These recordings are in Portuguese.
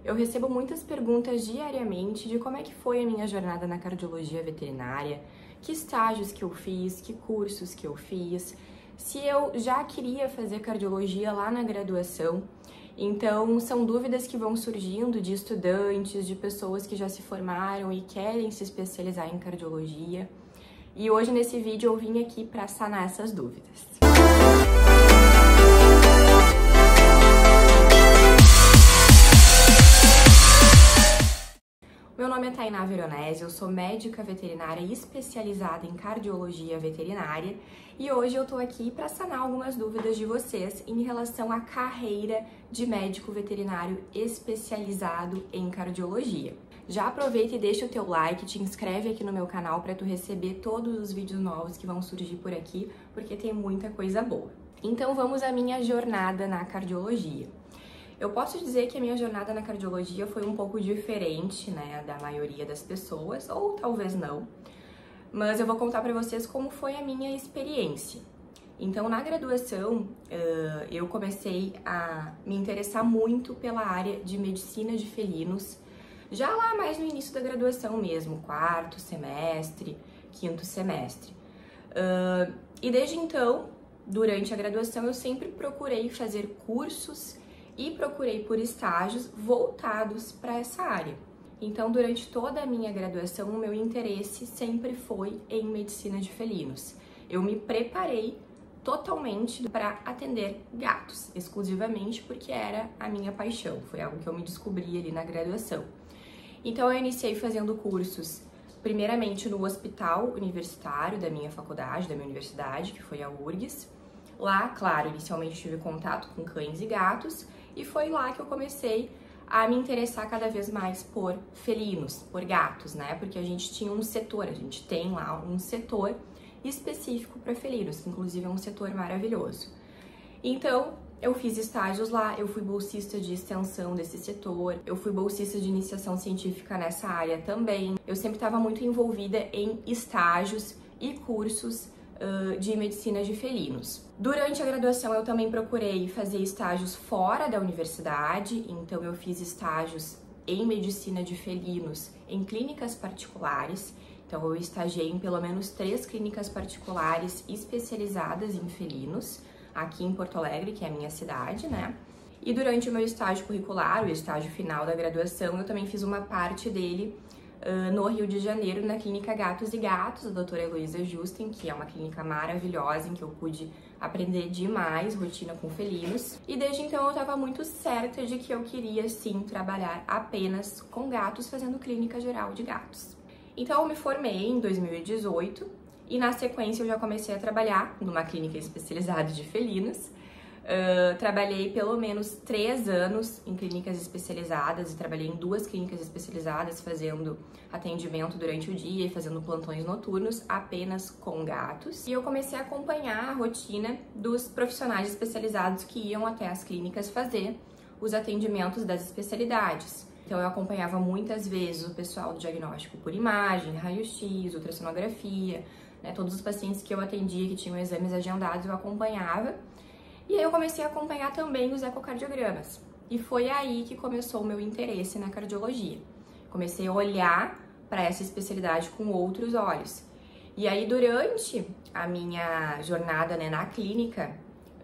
Eu recebo muitas perguntas diariamente de como é que foi a minha jornada na cardiologia veterinária, que estágios que eu fiz, que cursos que eu fiz, se eu já queria fazer cardiologia lá na graduação. Então, são dúvidas que vão surgindo de estudantes, de pessoas que já se formaram e querem se especializar em cardiologia. E hoje, nesse vídeo, eu vim aqui para sanar essas dúvidas. Meu nome é Tainá Veronese, eu sou médica veterinária especializada em cardiologia veterinária e hoje eu tô aqui para sanar algumas dúvidas de vocês em relação à carreira de médico veterinário especializado em cardiologia. Já aproveita e deixa o teu like, te inscreve aqui no meu canal para tu receber todos os vídeos novos que vão surgir por aqui, porque tem muita coisa boa. Então vamos à minha jornada na cardiologia. Eu posso dizer que a minha jornada na cardiologia foi um pouco diferente, né, da maioria das pessoas, ou talvez não, mas eu vou contar para vocês como foi a minha experiência. Então, na graduação, eu comecei a me interessar muito pela área de medicina de felinos, já lá mais no início da graduação mesmo, quarto semestre, quinto semestre. E desde então, durante a graduação, eu sempre procurei fazer cursos e procurei por estágios voltados para essa área. Então, durante toda a minha graduação, o meu interesse sempre foi em medicina de felinos. Eu me preparei totalmente para atender gatos, exclusivamente porque era a minha paixão, foi algo que eu me descobri ali na graduação. Então, eu iniciei fazendo cursos, primeiramente no hospital universitário da minha faculdade, da minha universidade, que foi a URGS. Lá, claro, inicialmente tive contato com cães e gatos, e foi lá que eu comecei a me interessar cada vez mais por felinos, por gatos, né? Porque a gente tinha um setor, a gente tem lá um setor específico para felinos, que inclusive é um setor maravilhoso. Então, eu fiz estágios lá, eu fui bolsista de extensão desse setor, eu fui bolsista de iniciação científica nessa área também. Eu sempre estava muito envolvida em estágios e cursos de medicina de felinos. Durante a graduação eu também procurei fazer estágios fora da universidade, então eu fiz estágios em medicina de felinos em clínicas particulares, então eu estagiei em pelo menos 3 clínicas particulares especializadas em felinos, aqui em Porto Alegre, que é a minha cidade, né? E durante o meu estágio curricular, o estágio final da graduação, eu também fiz uma parte dele no Rio de Janeiro, na clínica Gatos e Gatos, da doutora Heloísa Justen, que é uma clínica maravilhosa, em que eu pude aprender demais rotina com felinos. E desde então eu estava muito certa de que eu queria, sim, trabalhar apenas com gatos, fazendo clínica geral de gatos. Então eu me formei em 2018 e na sequência eu já comecei a trabalhar numa clínica especializada de felinos. Trabalhei pelo menos 3 anos em clínicas especializadas e trabalhei em 2 clínicas especializadas fazendo atendimento durante o dia e fazendo plantões noturnos apenas com gatos. E eu comecei a acompanhar a rotina dos profissionais especializados que iam até as clínicas fazer os atendimentos das especialidades. Então eu acompanhava muitas vezes o pessoal do diagnóstico por imagem, raio-x, ultrassonografia, né, todos os pacientes que eu atendia que tinham exames agendados eu acompanhava. E aí eu comecei a acompanhar também os ecocardiogramas. E foi aí que começou o meu interesse na cardiologia. Comecei a olhar para essa especialidade com outros olhos. E aí durante a minha jornada, né, na clínica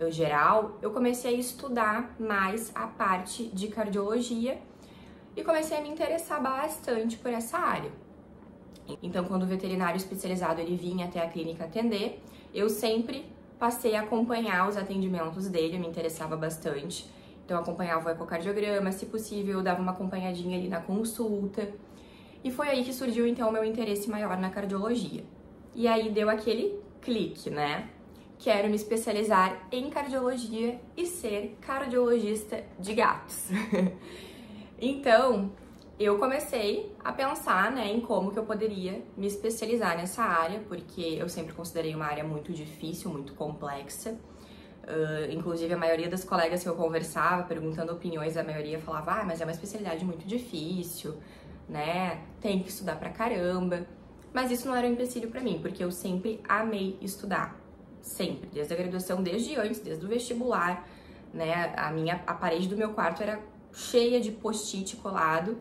geral, eu comecei a estudar mais a parte de cardiologia e comecei a me interessar bastante por essa área. Então, quando o veterinário especializado ele vinha até a clínica atender, eu sempre passei a acompanhar os atendimentos dele, eu me interessava bastante. Então, eu acompanhava o ecocardiograma, se possível, eu dava uma acompanhadinha ali na consulta. E foi aí que surgiu, então, o meu interesse maior na cardiologia. E aí deu aquele clique, né? Quero me especializar em cardiologia e ser cardiologista de gatos. Então, eu comecei a pensar, né, em como que eu poderia me especializar nessa área, porque eu sempre considerei uma área muito difícil, muito complexa. Inclusive, a maioria das colegas que eu conversava, perguntando opiniões, a maioria falava, mas é uma especialidade muito difícil, né, tem que estudar pra caramba. Mas isso não era um empecilho pra mim, porque eu sempre amei estudar. Sempre, desde a graduação, desde antes, desde o vestibular, né, a parede do meu quarto era cheia de post-it colado,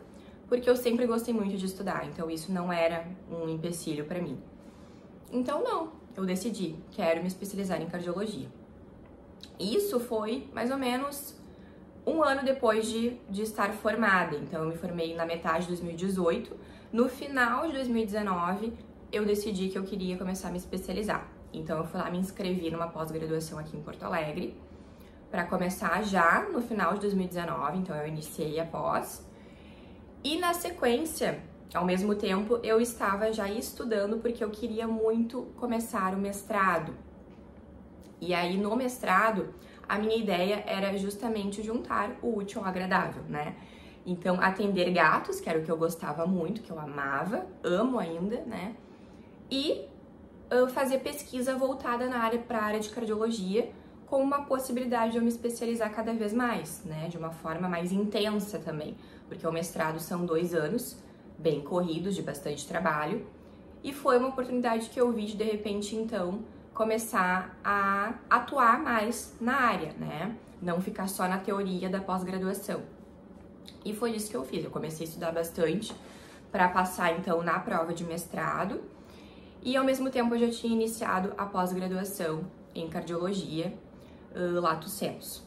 porque eu sempre gostei muito de estudar, então isso não era um empecilho para mim. Então não, eu decidi, quero me especializar em cardiologia. Isso foi mais ou menos um ano depois de estar formada, então eu me formei na metade de 2018. No final de 2019, eu decidi que eu queria começar a me especializar. Então eu fui lá, me inscrevi numa pós-graduação aqui em Porto Alegre, para começar já no final de 2019, então eu iniciei a pós. E na sequência, ao mesmo tempo, eu estava já estudando porque eu queria muito começar o mestrado. E aí no mestrado, a minha ideia era justamente juntar o útil ao agradável, né? Então, atender gatos, que era o que eu gostava muito, que eu amava, amo ainda, né? E fazer pesquisa voltada para a área de cardiologia, com uma possibilidade de eu me especializar cada vez mais, né? De uma forma mais intensa também, porque o mestrado são 2 anos, bem corridos, de bastante trabalho, e foi uma oportunidade que eu vi de repente, então, começar a atuar mais na área, né? Não ficar só na teoria da pós-graduação. E foi isso que eu fiz, eu comecei a estudar bastante para passar, então, na prova de mestrado, e ao mesmo tempo eu já tinha iniciado a pós-graduação em cardiologia, lato sensu.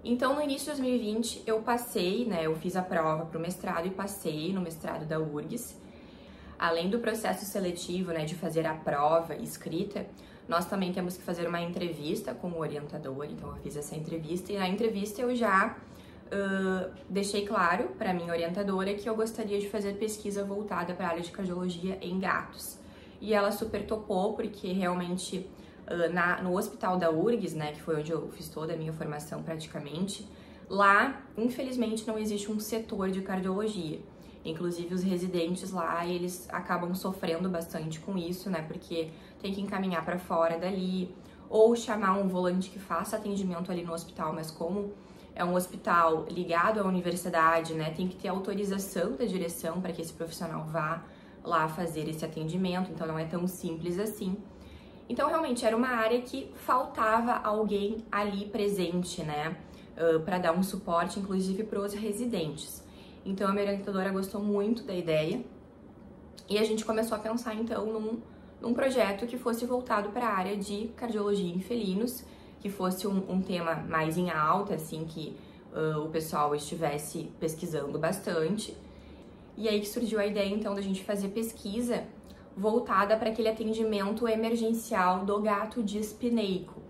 Então, no início de 2020, eu passei, né, eu fiz a prova para o mestrado e passei no mestrado da URGS. Além do processo seletivo, né, de fazer a prova escrita, nós também temos que fazer uma entrevista com o orientador, então eu fiz essa entrevista, e na entrevista eu já deixei claro para a minha orientadora que eu gostaria de fazer pesquisa voltada para a área de cardiologia em gatos. E ela super topou, porque realmente no hospital da URGS, né, que foi onde eu fiz toda a minha formação praticamente, lá, infelizmente, não existe um setor de cardiologia. Inclusive, os residentes lá, eles acabam sofrendo bastante com isso, né, porque tem que encaminhar para fora dali, ou chamar um volante que faça atendimento ali no hospital, mas como é um hospital ligado à universidade, né, tem que ter autorização da direção para que esse profissional vá lá fazer esse atendimento, então não é tão simples assim. Então, realmente, era uma área que faltava alguém ali presente, né, para dar um suporte, inclusive, para os residentes. Então, a minha orientadora gostou muito da ideia e a gente começou a pensar, então, num projeto que fosse voltado para a área de cardiologia em felinos, que fosse um tema mais em alta, assim, que o pessoal estivesse pesquisando bastante. E aí que surgiu a ideia, então, da gente fazer pesquisa voltada para aquele atendimento emergencial do gato dispineico.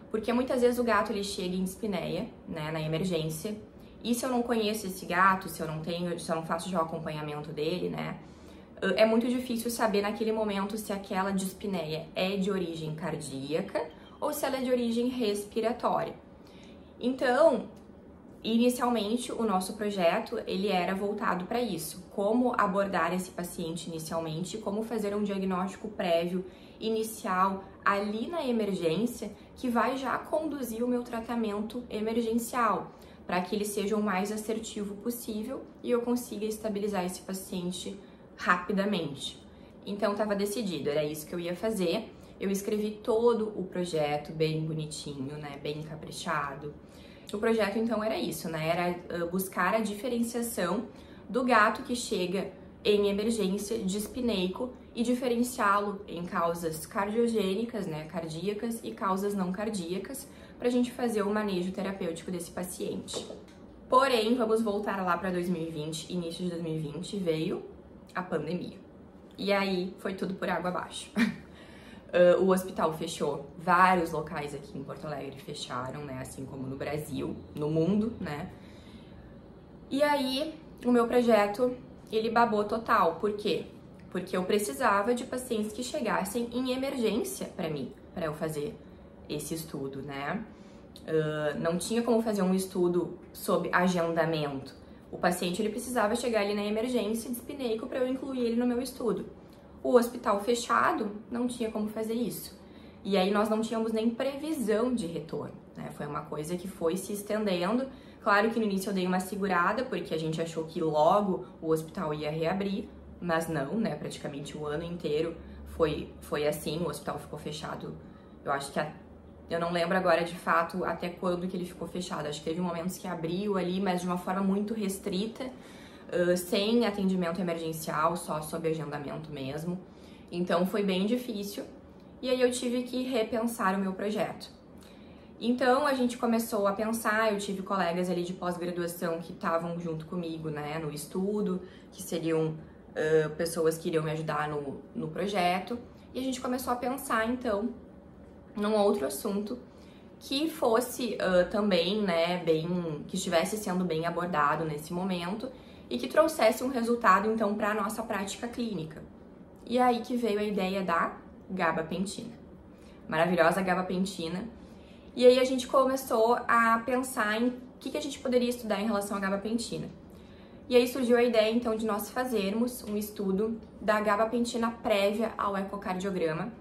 Porque muitas vezes o gato ele chega em dispneia, né, na emergência, e se eu não conheço esse gato, se eu não faço já o acompanhamento dele, né, é muito difícil saber naquele momento se aquela dispneia é de origem cardíaca ou se ela é de origem respiratória. Então, inicialmente, o nosso projeto, ele era voltado para isso, como abordar esse paciente inicialmente, como fazer um diagnóstico prévio, inicial, ali na emergência, que vai já conduzir o meu tratamento emergencial, para que ele seja o mais assertivo possível e eu consiga estabilizar esse paciente rapidamente. Então, estava decidido, era isso que eu ia fazer. Eu escrevi todo o projeto bem bonitinho, né, bem caprichado. O projeto, então, era isso, né? Era buscar a diferenciação do gato que chega em emergência dispineico e diferenciá-lo em causas cardiogênicas, né, cardíacas, e causas não cardíacas, para a gente fazer o manejo terapêutico desse paciente. Porém, vamos voltar lá para 2020, início de 2020, veio a pandemia. E aí foi tudo por água abaixo. O hospital fechou, vários locais aqui em Porto Alegre fecharam, né, assim como no Brasil, no mundo, né. E aí, o meu projeto, ele babou total. Por quê? Porque eu precisava de pacientes que chegassem em emergência para mim, para eu fazer esse estudo, né. Não tinha como fazer um estudo sob agendamento. O paciente, ele precisava chegar ali na emergência dispineico para eu incluir ele no meu estudo. O hospital fechado, não tinha como fazer isso. E aí nós não tínhamos nem previsão de retorno, né? Foi uma coisa que foi se estendendo. Claro que no início eu dei uma segurada, porque a gente achou que logo o hospital ia reabrir, mas não, né? Praticamente o ano inteiro foi assim, o hospital ficou fechado, eu acho que Eu não lembro agora de fato até quando que ele ficou fechado. Acho que teve momentos que abriu ali, mas de uma forma muito restrita, sem atendimento emergencial, só sob agendamento mesmo. Então foi bem difícil e aí eu tive que repensar o meu projeto. Então a gente começou a pensar, eu tive colegas ali de pós-graduação que estavam junto comigo, né, no estudo, que seriam pessoas que iriam me ajudar no projeto, e a gente começou a pensar então num outro assunto que fosse também, né, que estivesse sendo bem abordado nesse momento e que trouxesse um resultado então para a nossa prática clínica. E aí que veio a ideia da gabapentina, maravilhosa gabapentina. E aí a gente começou a pensar em o que a gente poderia estudar em relação à gabapentina. E aí surgiu a ideia então de nós fazermos um estudo da gabapentina prévia ao ecocardiograma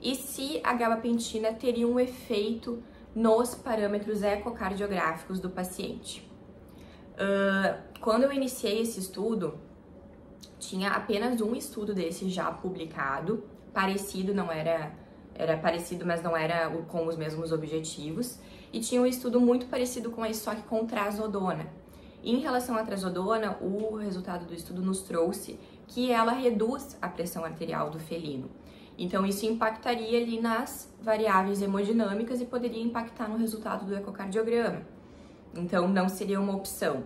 e se a gabapentina teria um efeito nos parâmetros ecocardiográficos do paciente. Quando eu iniciei esse estudo, tinha apenas um estudo desse já publicado, parecido, não era parecido, mas não era com os mesmos objetivos, e tinha um estudo muito parecido com esse, só que com trazodona. E em relação à trazodona, o resultado do estudo nos trouxe que ela reduz a pressão arterial do felino. Então isso impactaria ali nas variáveis hemodinâmicas e poderia impactar no resultado do ecocardiograma. Então não seria uma opção.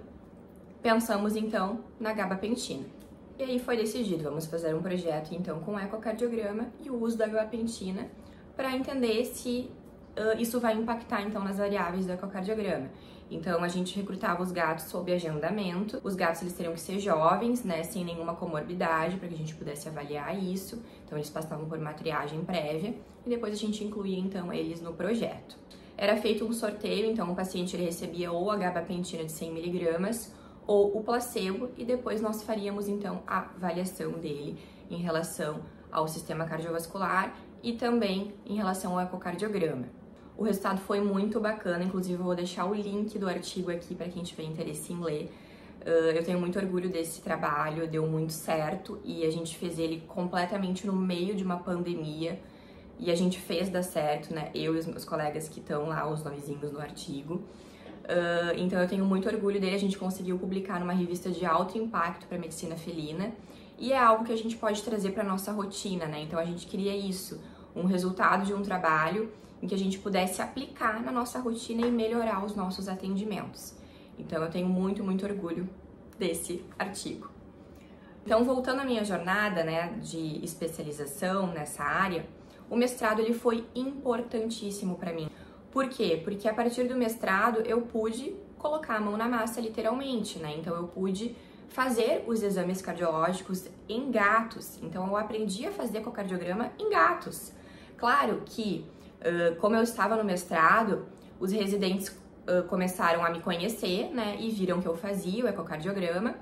Pensamos então na gabapentina. E aí foi decidido, vamos fazer um projeto então com ecocardiograma e o uso da gabapentina para entender se isso vai impactar então nas variáveis do ecocardiograma. Então a gente recrutava os gatos sob agendamento. Os gatos eles teriam que ser jovens, né, sem nenhuma comorbidade, para que a gente pudesse avaliar isso. Então eles passavam por uma triagem prévia e depois a gente incluía então eles no projeto. Era feito um sorteio, então o paciente ele recebia ou a gabapentina de 100 mg ou o placebo e depois nós faríamos então a avaliação dele em relação ao sistema cardiovascular e também em relação ao ecocardiograma. O resultado foi muito bacana, inclusive eu vou deixar o link do artigo aqui para quem tiver interesse em ler. Eu tenho muito orgulho desse trabalho, deu muito certo e a gente fez ele completamente no meio de uma pandemia e a gente fez dar certo, né? Eu e os meus colegas que estão lá, os nomezinhos no artigo. Então eu tenho muito orgulho dele, a gente conseguiu publicar numa revista de alto impacto para medicina felina e é algo que a gente pode trazer para nossa rotina, né? Então a gente queria isso, um resultado de um trabalho em que a gente pudesse aplicar na nossa rotina e melhorar os nossos atendimentos. Então eu tenho muito, muito orgulho desse artigo. Então voltando à minha jornada, né, de especialização nessa área, o mestrado ele foi importantíssimo para mim. Por quê? Porque a partir do mestrado eu pude colocar a mão na massa literalmente, né? Então eu pude fazer os exames cardiológicos em gatos. Então eu aprendi a fazer ecocardiograma em gatos. Claro que como eu estava no mestrado, os residentes começaram a me conhecer, né, e viram que eu fazia o ecocardiograma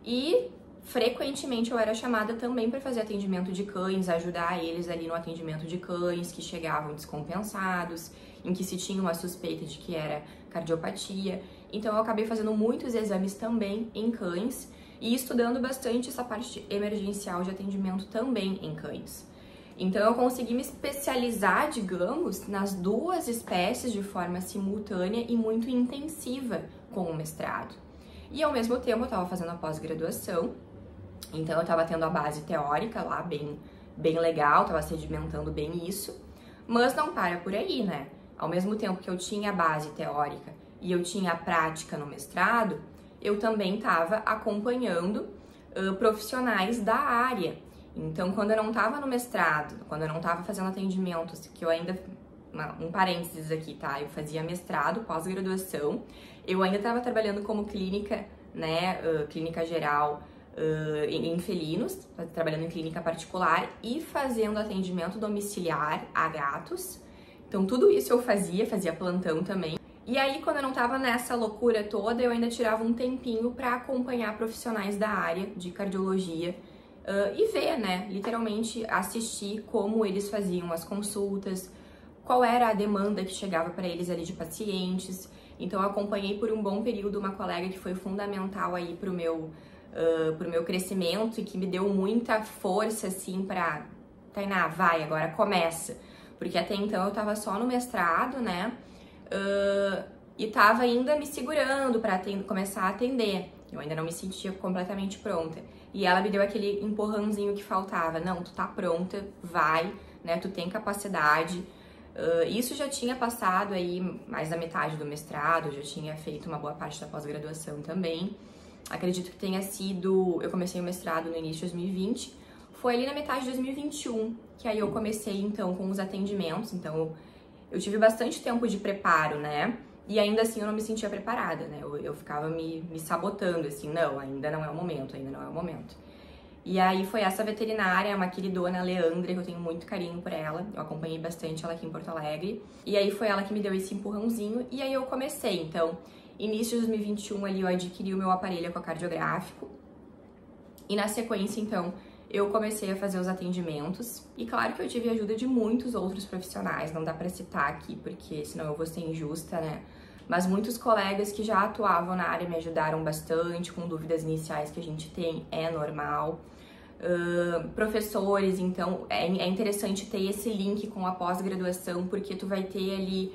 e frequentemente eu era chamada também para fazer atendimento de cães, ajudar eles ali no atendimento de cães que chegavam descompensados, em que se tinha uma suspeita de que era cardiopatia. Então eu acabei fazendo muitos exames também em cães e estudando bastante essa parte emergencial de atendimento também em cães. Então eu consegui me especializar, digamos, nas duas espécies de forma simultânea e muito intensiva com o mestrado. E ao mesmo tempo eu estava fazendo a pós-graduação, então eu estava tendo a base teórica lá bem legal, estava sedimentando bem isso, mas não para por aí, né? Ao mesmo tempo que eu tinha a base teórica e eu tinha a prática no mestrado, eu também estava acompanhando profissionais da área. Então, quando eu não estava no mestrado, quando eu não estava fazendo atendimentos, que eu ainda, um parênteses aqui, tá? Eu fazia mestrado, pós-graduação, eu ainda estava trabalhando como clínica, né, clínica geral em felinos, trabalhando em clínica particular e fazendo atendimento domiciliar a gatos. Então, tudo isso eu fazia plantão também. E aí, quando eu não estava nessa loucura toda, eu ainda tirava um tempinho para acompanhar profissionais da área de cardiologia e ver, né, literalmente assistir como eles faziam as consultas, qual era a demanda que chegava para eles ali de pacientes. Então eu acompanhei por um bom período uma colega que foi fundamental aí pro meu crescimento e que me deu muita força assim para, Tainá, vai, agora começa. porque até então eu tava só no mestrado, né? E tava ainda me segurando para começar a atender. Eu ainda não me sentia completamente pronta. E ela me deu aquele empurrãozinho que faltava. Não, tu tá pronta, vai, né? Tu tem capacidade. Isso já tinha passado aí mais da metade do mestrado, eu já tinha feito uma boa parte da pós-graduação também. Acredito que tenha sido... Eu comecei o mestrado no início de 2020. Foi ali na metade de 2021 que aí eu comecei, então, com os atendimentos. Então, eu tive bastante tempo de preparo, né? E ainda assim eu não me sentia preparada, né? Eu ficava me sabotando, assim, não, ainda não é o momento, ainda não é o momento. E aí foi essa veterinária, uma queridona, Leandra, que eu tenho muito carinho por ela. Eu acompanhei bastante ela aqui em Porto Alegre. E aí foi ela que me deu esse empurrãozinho e aí eu comecei. Então, início de 2021 ali eu adquiri o meu aparelho ecocardiográfico. E na sequência, então, eu comecei a fazer os atendimentos. E claro que eu tive a ajuda de muitos outros profissionais, não dá pra citar aqui, porque senão eu vou ser injusta, né? Mas muitos colegas que já atuavam na área me ajudaram bastante, com dúvidas iniciais que a gente tem, é normal. Professores, então, é interessante ter esse link com a pós-graduação, porque tu vai ter ali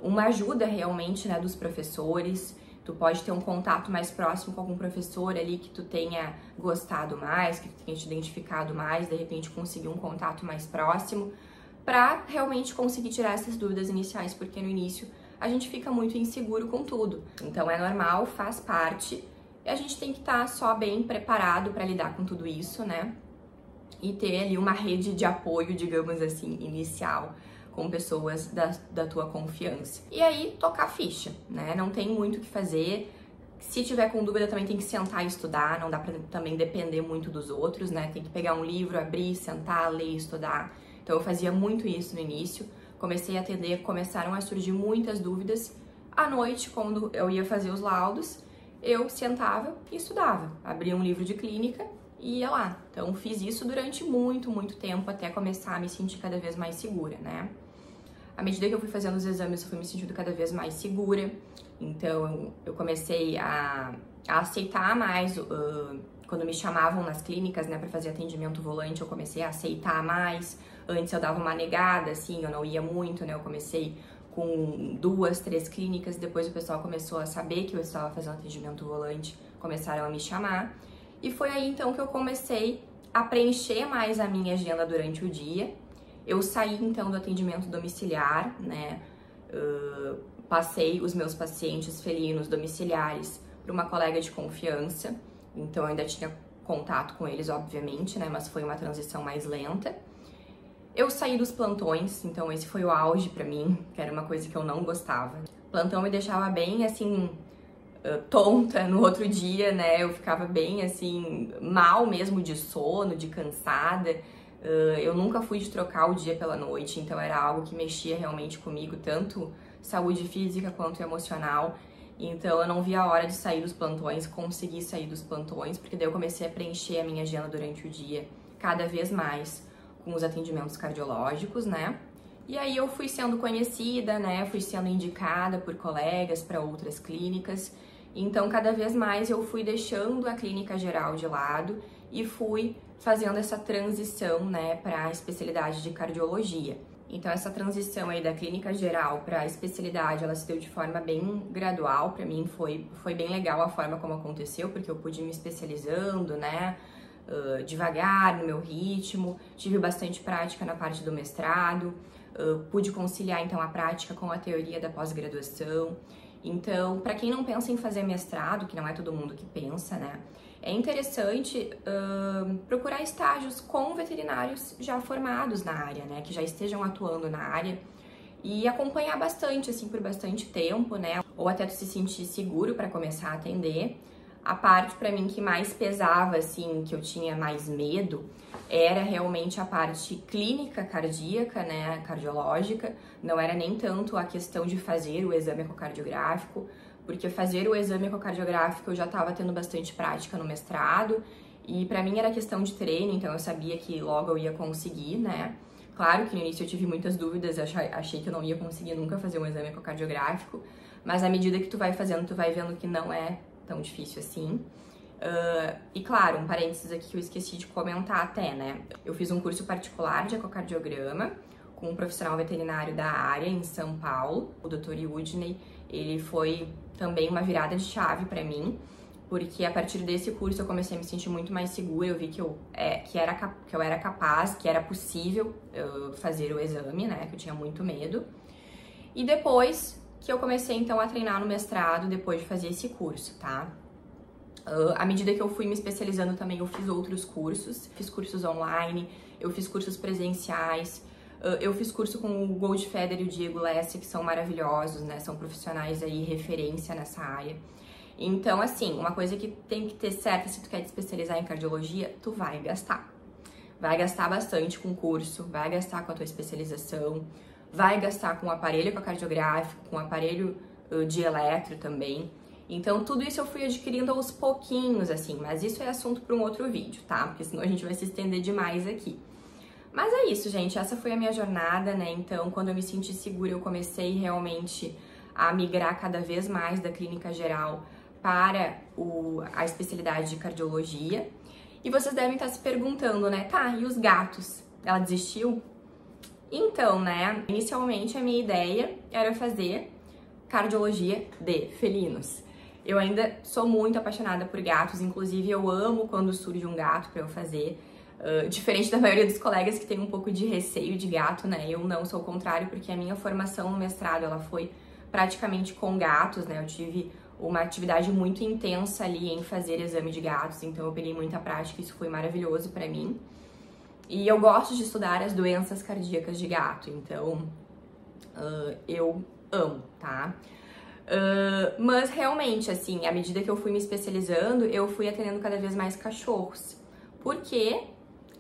uma ajuda realmente, né, dos professores. Tu pode ter um contato mais próximo com algum professor ali que tu tenha gostado mais, que tu tenha te identificado mais, de repente conseguir um contato mais próximo, para realmente conseguir tirar essas dúvidas iniciais, porque no início a gente fica muito inseguro com tudo. Então é normal, faz parte, e a gente tem que estar só bem preparado para lidar com tudo isso, né? E ter ali uma rede de apoio, digamos assim, inicial, com pessoas da tua confiança. E aí, tocar ficha, né? Não tem muito o que fazer. Se tiver com dúvida, também tem que sentar e estudar, não dá pra também depender muito dos outros, né? Tem que pegar um livro, abrir, sentar, ler, estudar. Então eu fazia muito isso no início. Comecei a atender, começaram a surgir muitas dúvidas. À noite, quando eu ia fazer os laudos, eu sentava e estudava. Abria um livro de clínica e ia lá. Então fiz isso durante muito tempo, até começar a me sentir cada vez mais segura, né? À medida que eu fui fazendo os exames, eu fui me sentindo cada vez mais segura. Então eu comecei a aceitar mais, quando me chamavam nas clínicas, né, para fazer atendimento volante, eu comecei a aceitar mais. Antes eu dava uma negada, assim, eu não ia muito, né? Eu comecei com 2, 3 clínicas, depois o pessoal começou a saber que eu estava fazendo atendimento volante, começaram a me chamar. E foi aí então que eu comecei a preencher mais a minha agenda durante o dia. Eu saí então do atendimento domiciliar, né? Passei os meus pacientes felinos domiciliares para uma colega de confiança. Então eu ainda tinha contato com eles, obviamente, né? Mas foi uma transição mais lenta. Eu saí dos plantões, então esse foi o auge pra mim, que era uma coisa que eu não gostava. Plantão me deixava bem, assim, tonta no outro dia, né? Eu ficava bem, assim, mal mesmo de sono, de cansada. Eu nunca fui de trocar o dia pela noite, então era algo que mexia realmente comigo, tanto saúde física quanto emocional. Então eu não via a hora de sair dos plantões, conseguir sair dos plantões, porque daí eu comecei a preencher a minha agenda durante o dia cada vez mais com os atendimentos cardiológicos, né? E aí eu fui sendo conhecida, né? Fui sendo indicada por colegas para outras clínicas. Então, cada vez mais eu fui deixando a clínica geral de lado e fui fazendo essa transição, né, para a especialidade de cardiologia. Então, essa transição aí da clínica geral para a especialidade, ela se deu de forma bem gradual. Para mim foi bem legal a forma como aconteceu, porque eu pude ir me especializando, né? Devagar, no meu ritmo, tive bastante prática na parte do mestrado, pude conciliar então a prática com a teoria da pós-graduação. Então, para quem não pensa em fazer mestrado, que não é todo mundo que pensa, né, é interessante procurar estágios com veterinários já formados na área, né, que já estejam atuando na área e acompanhar bastante, assim, por bastante tempo, né, ou até tu se sentir seguro para começar a atender. A parte para mim que mais pesava, assim, que eu tinha mais medo, era realmente a parte clínica cardíaca, né, cardiológica. Não era nem tanto a questão de fazer o exame ecocardiográfico, porque fazer o exame ecocardiográfico eu já estava tendo bastante prática no mestrado, e para mim era questão de treino, então eu sabia que logo eu ia conseguir, né. Claro que no início eu tive muitas dúvidas, eu achei que eu não ia conseguir nunca fazer um exame ecocardiográfico, mas à medida que tu vai fazendo, tu vai vendo que não é tão difícil assim. E claro, um parênteses aqui que eu esqueci de comentar até, né? Eu fiz um curso particular de ecocardiograma com um profissional veterinário da área em São Paulo, o Dr. Yudney. Ele foi também uma virada de chave para mim, porque a partir desse curso eu comecei a me sentir muito mais segura. Eu vi que eu era capaz, que era possível fazer o exame, né, que eu tinha muito medo. E depois que eu comecei então a treinar no mestrado, depois de fazer esse curso, tá? À medida que eu fui me especializando também, eu fiz outros cursos, fiz cursos online, eu fiz cursos presenciais, eu fiz curso com o Goldfeder e o Diego Lessa, que são maravilhosos, né? São profissionais aí, referência nessa área. Então, assim, uma coisa que tem que ter certa, se tu quer te especializar em cardiologia, tu vai gastar. Vai gastar bastante com o curso, vai gastar com a tua especialização, vai gastar com o aparelho ecocardiográfico, com o aparelho de eletro também. Então, tudo isso eu fui adquirindo aos pouquinhos, assim, mas isso é assunto para um outro vídeo, tá? Porque senão a gente vai se estender demais aqui. Mas é isso, gente, essa foi a minha jornada, né? Então, quando eu me senti segura, eu comecei realmente a migrar cada vez mais da clínica geral para a especialidade de cardiologia. E vocês devem estar se perguntando, né? Tá, e os gatos? Ela desistiu? Então, né, inicialmente a minha ideia era fazer cardiologia de felinos. Eu ainda sou muito apaixonada por gatos, inclusive eu amo quando surge um gato para eu fazer. Diferente da maioria dos colegas que tem um pouco de receio de gato, né? Eu não, sou o contrário, porque a minha formação no mestrado, ela foi praticamente com gatos, né? Eu tive uma atividade muito intensa ali em fazer exame de gatos, então eu peguei muita prática, isso foi maravilhoso para mim. E eu gosto de estudar as doenças cardíacas de gato, então eu amo, tá? Mas realmente, assim, à medida que eu fui me especializando, eu fui atendendo cada vez mais cachorros, porque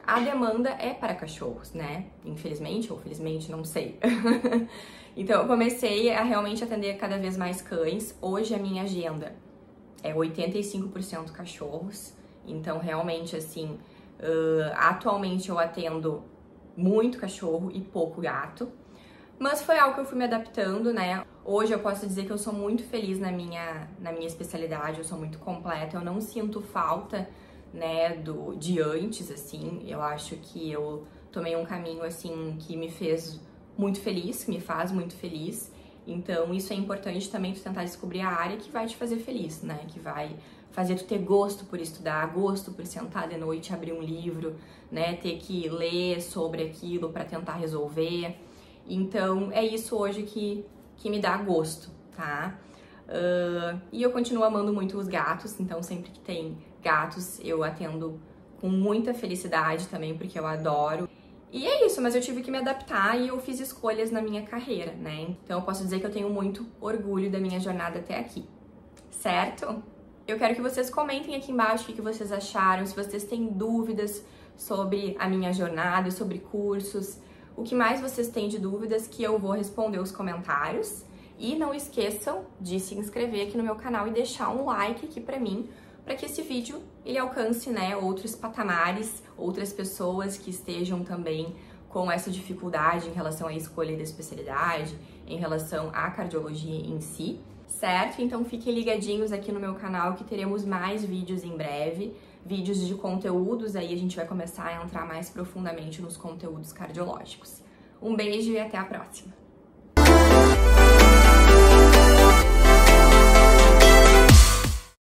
a demanda é para cachorros, né? Infelizmente ou felizmente, não sei. Então eu comecei a realmente atender cada vez mais cães. Hoje a minha agenda é 85% cachorros, então realmente, assim, atualmente eu atendo muito cachorro e pouco gato. Mas foi algo que eu fui me adaptando, né? Hoje eu posso dizer que eu sou muito feliz na minha especialidade, eu sou muito completa, eu não sinto falta, né, de antes, assim. Eu acho que eu tomei um caminho, assim, que me fez muito feliz, que me faz muito feliz. Então isso é importante também, tu tentar descobrir a área que vai te fazer feliz, né? Que vai fazer tu ter gosto por estudar, gosto por sentar de noite, abrir um livro, né? Ter que ler sobre aquilo para tentar resolver. Então, é isso hoje que me dá gosto, tá? E eu continuo amando muito os gatos, então sempre que tem gatos eu atendo com muita felicidade também, porque eu adoro. E é isso, mas eu tive que me adaptar e eu fiz escolhas na minha carreira, né? Então eu posso dizer que eu tenho muito orgulho da minha jornada até aqui, certo? Eu quero que vocês comentem aqui embaixo o que vocês acharam, se vocês têm dúvidas sobre a minha jornada, sobre cursos, o que mais vocês têm de dúvidas, que eu vou responder os comentários. E não esqueçam de se inscrever aqui no meu canal e deixar um like aqui pra mim, para que esse vídeo ele alcance, né, outros patamares, outras pessoas que estejam também com essa dificuldade em relação à escolha da especialidade, em relação à cardiologia em si, certo? Então fiquem ligadinhos aqui no meu canal que teremos mais vídeos em breve, vídeos de conteúdos, aí a gente vai começar a entrar mais profundamente nos conteúdos cardiológicos. Um beijo e até a próxima!